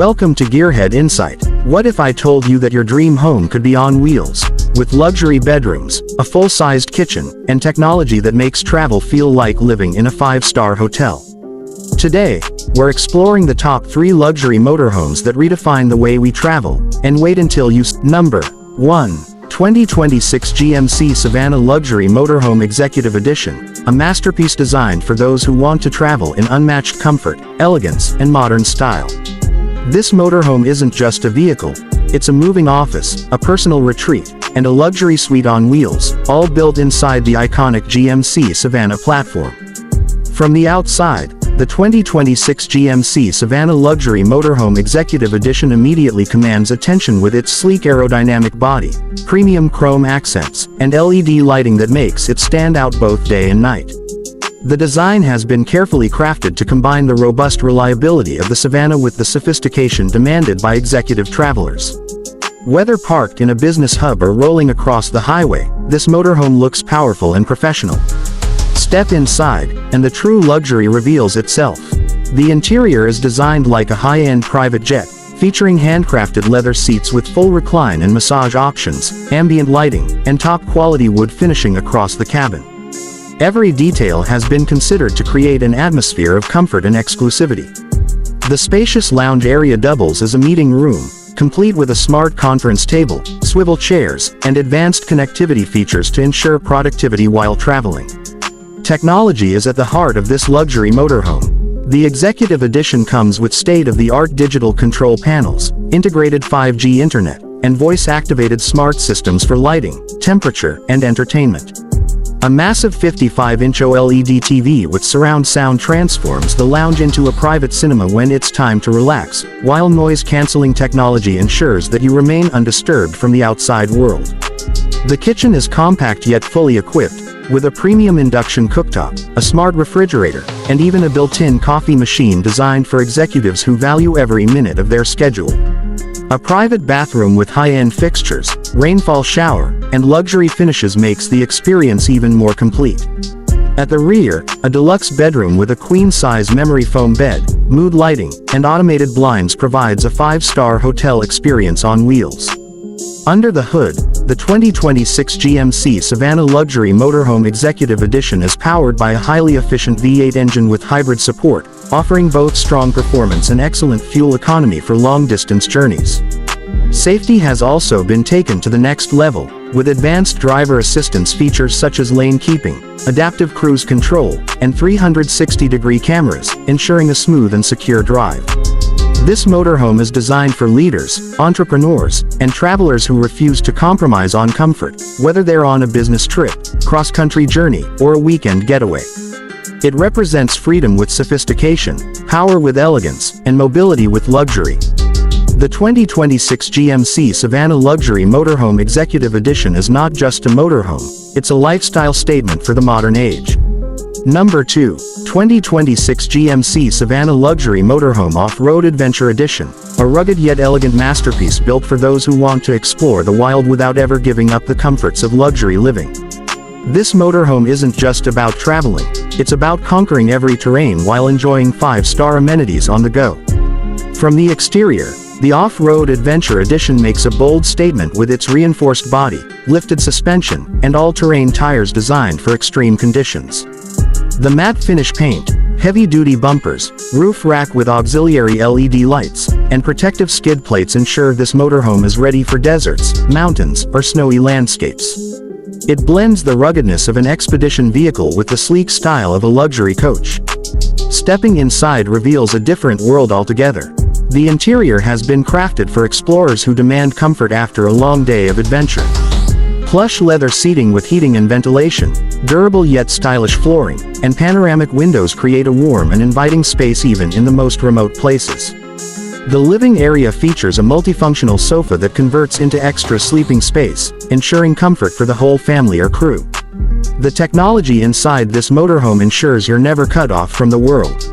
Welcome to GearHead Insight. What if I told you that your dream home could be on wheels, with luxury bedrooms, a full-sized kitchen, and technology that makes travel feel like living in a 5-star hotel? Today, we're exploring the top 3 luxury motorhomes that redefine the way we travel, and wait until you Number 1. 2026 GMC Savannah Luxury Motorhome Executive Edition, a masterpiece designed for those who want to travel in unmatched comfort, elegance, and modern style. This motorhome isn't just a vehicle, it's a moving office, a personal retreat, and a luxury suite on wheels, all built inside the iconic GMC Savannah platform. From the outside, the 2026 GMC Savannah Luxury Motorhome Executive Edition immediately commands attention with its sleek aerodynamic body, premium chrome accents, and LED lighting that makes it stand out both day and night. The design has been carefully crafted to combine the robust reliability of the Savannah with the sophistication demanded by executive travelers. Whether parked in a business hub or rolling across the highway, this motorhome looks powerful and professional. Step inside, and the true luxury reveals itself. The interior is designed like a high-end private jet, featuring handcrafted leather seats with full recline and massage options, ambient lighting, and top-quality wood finishing across the cabin. Every detail has been considered to create an atmosphere of comfort and exclusivity. The spacious lounge area doubles as a meeting room, complete with a smart conference table, swivel chairs, and advanced connectivity features to ensure productivity while traveling. Technology is at the heart of this luxury motorhome. The Executive Edition comes with state-of-the-art digital control panels, integrated 5G internet, and voice-activated smart systems for lighting, temperature, and entertainment. A massive 55-inch OLED TV with surround sound transforms the lounge into a private cinema when it's time to relax, while noise-canceling technology ensures that you remain undisturbed from the outside world. The kitchen is compact yet fully equipped, with a premium induction cooktop, a smart refrigerator, and even a built-in coffee machine designed for executives who value every minute of their schedule. A private bathroom with high-end fixtures, rainfall shower, and luxury finishes makes the experience even more complete. At the rear, a deluxe bedroom with a queen-size memory foam bed, mood lighting, and automated blinds provides a 5-star hotel experience on wheels. Under the hood, the 2026 GMC Savannah Luxury Motorhome Executive Edition is powered by a highly efficient V8 engine with hybrid support, offering both strong performance and excellent fuel economy for long-distance journeys. Safety has also been taken to the next level, with advanced driver assistance features such as lane keeping, adaptive cruise control, and 360-degree cameras, ensuring a smooth and secure drive. This motorhome is designed for leaders, entrepreneurs, and travelers who refuse to compromise on comfort, whether they're on a business trip, cross-country journey, or a weekend getaway. It represents freedom with sophistication, power with elegance, and mobility with luxury. The 2026 GMC Savannah Luxury Motorhome Executive Edition is not just a motorhome, it's a lifestyle statement for the modern age. Number 2. 2026 GMC Savannah Luxury Motorhome Off-Road Adventure Edition, a rugged yet elegant masterpiece built for those who want to explore the wild without ever giving up the comforts of luxury living. This motorhome isn't just about traveling, it's about conquering every terrain while enjoying 5-star amenities on the go. From the exterior, the Off-Road Adventure Edition makes a bold statement with its reinforced body, lifted suspension, and all-terrain tires designed for extreme conditions. The matte finish paint, heavy-duty bumpers, roof rack with auxiliary LED lights, and protective skid plates ensure this motorhome is ready for deserts, mountains, or snowy landscapes. It blends the ruggedness of an expedition vehicle with the sleek style of a luxury coach. Stepping inside reveals a different world altogether. The interior has been crafted for explorers who demand comfort after a long day of adventure. Plush leather seating with heating and ventilation, durable yet stylish flooring, and panoramic windows create a warm and inviting space even in the most remote places. The living area features a multifunctional sofa that converts into extra sleeping space, ensuring comfort for the whole family or crew. The technology inside this motorhome ensures you're never cut off from the world.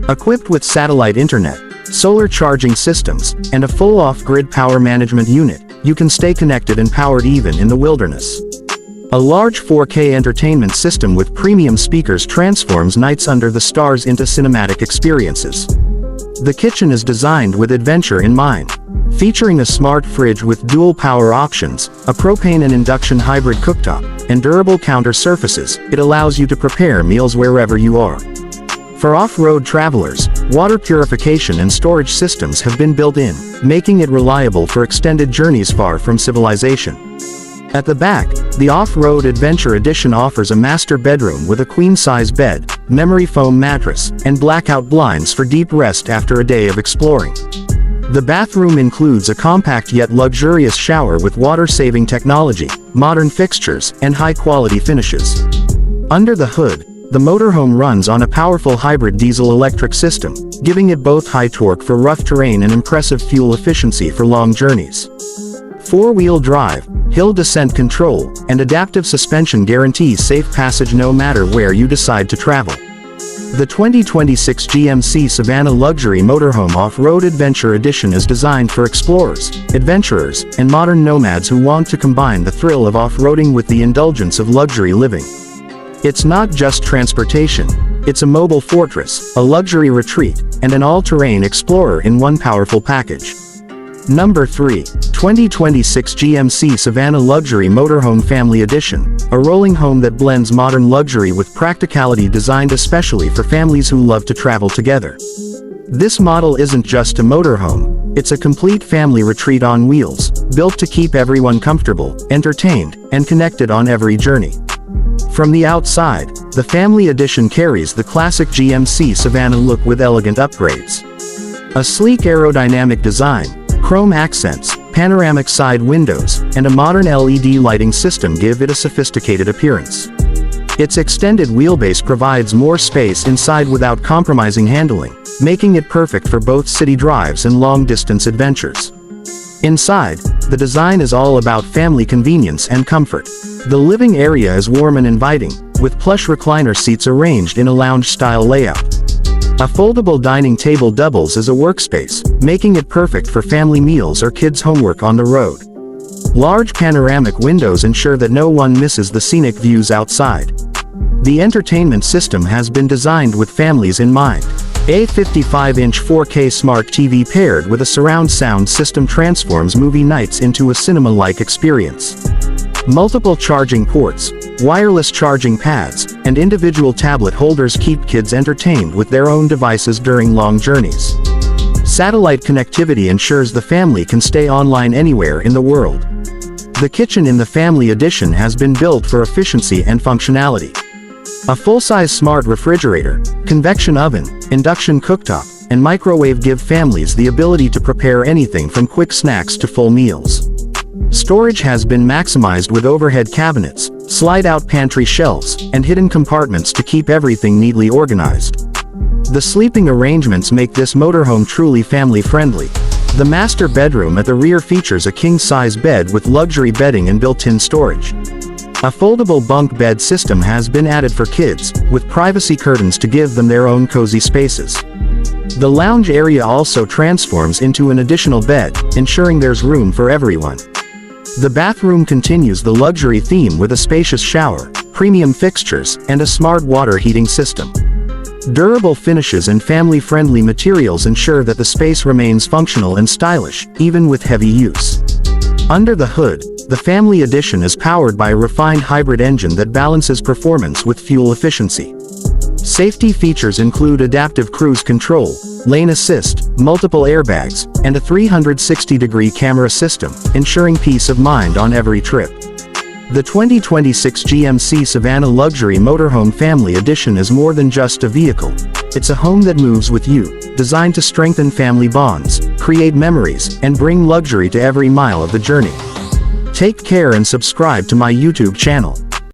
Equipped with satellite internet, solar charging systems, and a full off-grid power management unit, you can stay connected and powered even in the wilderness. A large 4K entertainment system with premium speakers transforms nights under the stars into cinematic experiences. The kitchen is designed with adventure in mind. Featuring a smart fridge with dual power options, a propane and induction hybrid cooktop, and durable counter surfaces, it allows you to prepare meals wherever you are. For off-road travelers, water purification and storage systems have been built in, making it reliable for extended journeys far from civilization. At the back, the Off-Road Adventure Edition offers a master bedroom with a queen-size bed, memory foam mattress, and blackout blinds for deep rest after a day of exploring. The bathroom includes a compact yet luxurious shower with water-saving technology, modern fixtures, and high-quality finishes. Under the hood, the motorhome runs on a powerful hybrid diesel-electric system, giving it both high torque for rough terrain and impressive fuel efficiency for long journeys. Four-wheel drive, hill descent control, and adaptive suspension guarantee safe passage no matter where you decide to travel. The 2026 GMC Savannah Luxury Motorhome Off-Road Adventure Edition is designed for explorers, adventurers, and modern nomads who want to combine the thrill of off-roading with the indulgence of luxury living. It's not just transportation, it's a mobile fortress, a luxury retreat, and an all-terrain explorer in one powerful package. Number 3. 2026 GMC Savannah Luxury Motorhome Family Edition, a rolling home that blends modern luxury with practicality, designed especially for families who love to travel together. This model isn't just a motorhome, it's a complete family retreat on wheels, built to keep everyone comfortable, entertained, and connected on every journey. From the outside, the Family Edition carries the classic GMC Savannah look with elegant upgrades. A sleek aerodynamic design, chrome accents, panoramic side windows, and a modern LED lighting system give it a sophisticated appearance. Its extended wheelbase provides more space inside without compromising handling, making it perfect for both city drives and long-distance adventures. Inside, the design is all about family convenience and comfort. The living area is warm and inviting, with plush recliner seats arranged in a lounge-style layout. A foldable dining table doubles as a workspace, making it perfect for family meals or kids' homework on the road. Large panoramic windows ensure that no one misses the scenic views outside. The entertainment system has been designed with families in mind. A 55-inch 4K smart TV paired with a surround sound system transforms movie nights into a cinema-like experience. Multiple charging ports, wireless charging pads, and individual tablet holders keep kids entertained with their own devices during long journeys. Satellite connectivity ensures the family can stay online anywhere in the world. The kitchen in the Family Edition has been built for efficiency and functionality. A full-size smart refrigerator, convection oven, induction cooktop, and microwave give families the ability to prepare anything from quick snacks to full meals. Storage has been maximized with overhead cabinets, slide-out pantry shelves, and hidden compartments to keep everything neatly organized. The sleeping arrangements make this motorhome truly family-friendly. The master bedroom at the rear features a king-size bed with luxury bedding and built-in storage. A foldable bunk bed system has been added for kids, with privacy curtains to give them their own cozy spaces. The lounge area also transforms into an additional bed, ensuring there's room for everyone. The bathroom continues the luxury theme with a spacious shower, premium fixtures, and a smart water heating system. Durable finishes and family-friendly materials ensure that the space remains functional and stylish, even with heavy use. Under the hood, the Family Edition is powered by a refined hybrid engine that balances performance with fuel efficiency. Safety features include adaptive cruise control, lane assist, multiple airbags, and a 360-degree camera system, ensuring peace of mind on every trip. The 2026 GMC Savannah Luxury Motorhome Family Edition is more than just a vehicle. It's a home that moves with you, designed to strengthen family bonds, create memories, and bring luxury to every mile of the journey. Take care and subscribe to my YouTube channel.